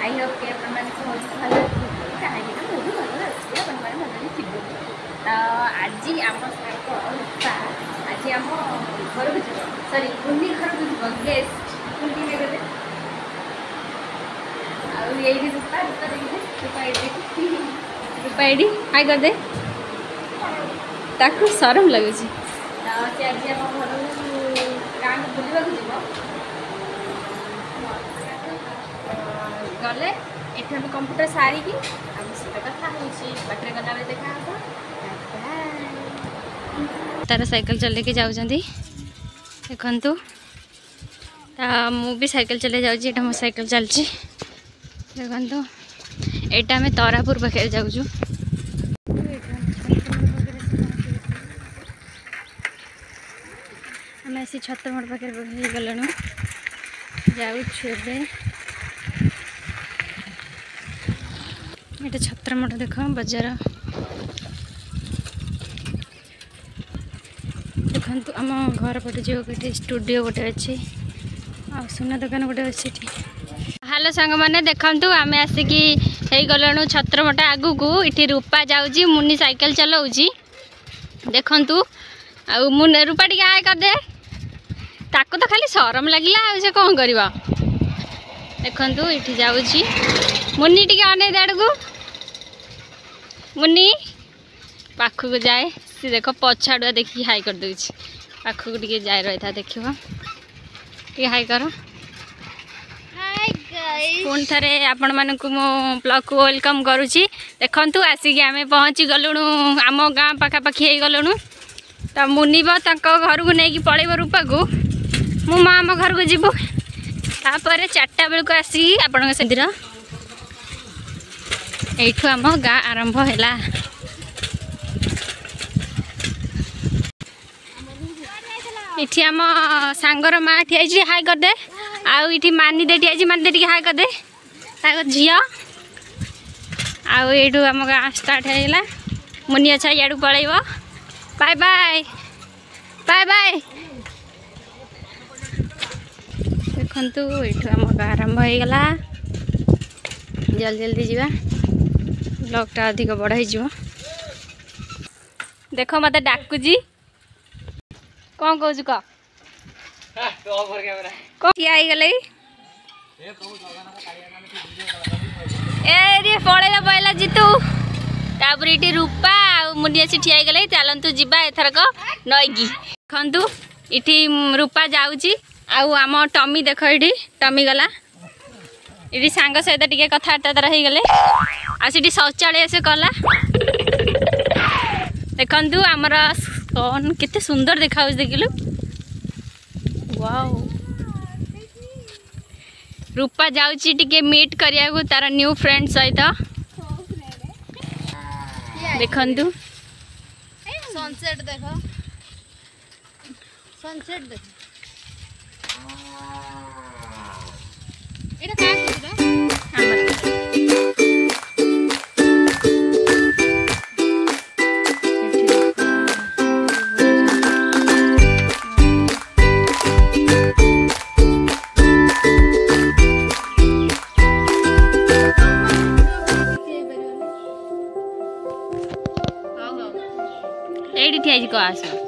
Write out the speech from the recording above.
I hope कि अपन भल कहीं मुझे भल अच्छे अपन मैंने भल थी आज आम साइक आज आम घर को जीव सरी कुंडी घर को जीव गेस्ट कुंडी लेके यही रूपा रूपा देखिए रूपा ये हाई कर दे ताकू सरम लगुच से आज आम घर गाँव को बुलवा जीव गले ये कंप्यूटर सारिकी कथा बाटर गला देखा तार साइकिल चल जाऊँ देखु मु भी साइकिल चले जाऊँ मो साइकिल चलती देखु यहाँ आम तरापुर पाखे जाऊँ आम आसी छत्रमठ पाखे गलु जाऊँ ये छत्रमठ देख बजार देखु आम घर पटे जो गोटे स्टूडियो गोटे अच्छी आ सुना दुकान गोटे अच्छी हेलो सांग मैंने देखु आम आसिकी गलु छत्रमठ आगू को इटी रूपा जाऊँगी मुनि साइकिल चलाऊँगी देखु रूपा टी आए करदे ताको तो खाली शरम लगे से कौन कर देखु ये जाऊँगी मुनि टी अने आड़ को मुनि पाखक जाए सी देख पछाड़ुआ देखिए हाई कर दूँ पाखक टे जाए रही था देख हाई कर पुणी थे आपण मानक मो ब्लॉग को वेलकम करुँची देखु आसिक आम पहुँची गलुणु आम गाँ पखापाखि हो गलुणु तो मुनिब घर को लेकिन पलैब रूपा को मु आम घर को जीवु तापर 4टा बेलू आसिक आपण मंदिर यू आम गाँ आरंभ है इठी आम सांगर माँ ठिया हाई करदे आउ मानी दे ठिया मानी दे हाई करदे झी आउ आम गाँ स्टार्ट है मुनि अच्छा इाड़ू पलैब बाय बाय बाय बाय देखु यू आम गाँ आरंभ हो गला जल्दी जल्दी जावा ब्लॉगटा अधिक बढ़ाई देख मत डाकुची कौन कौच कह गले ए पलैला पलैला जीतू तापर ये रूपा मुनि आसी ठिया गले चलतु जीवा एथरक नईकी देखु इटी रूपा जाऊँगी आम टमी देख ये टमी गला ये सांग सहित टे कथबार्ता हो गले आसी शौचालय से कला देखु आमर कौन केते सुंदर देखा देखिलु वाओ रूपा जाऊँगी टिके मीट करिया को तार न्यू फ्रेंड सहित देखु सनसेट देखो सनसेट देख एटा का कुछ ठिया को आस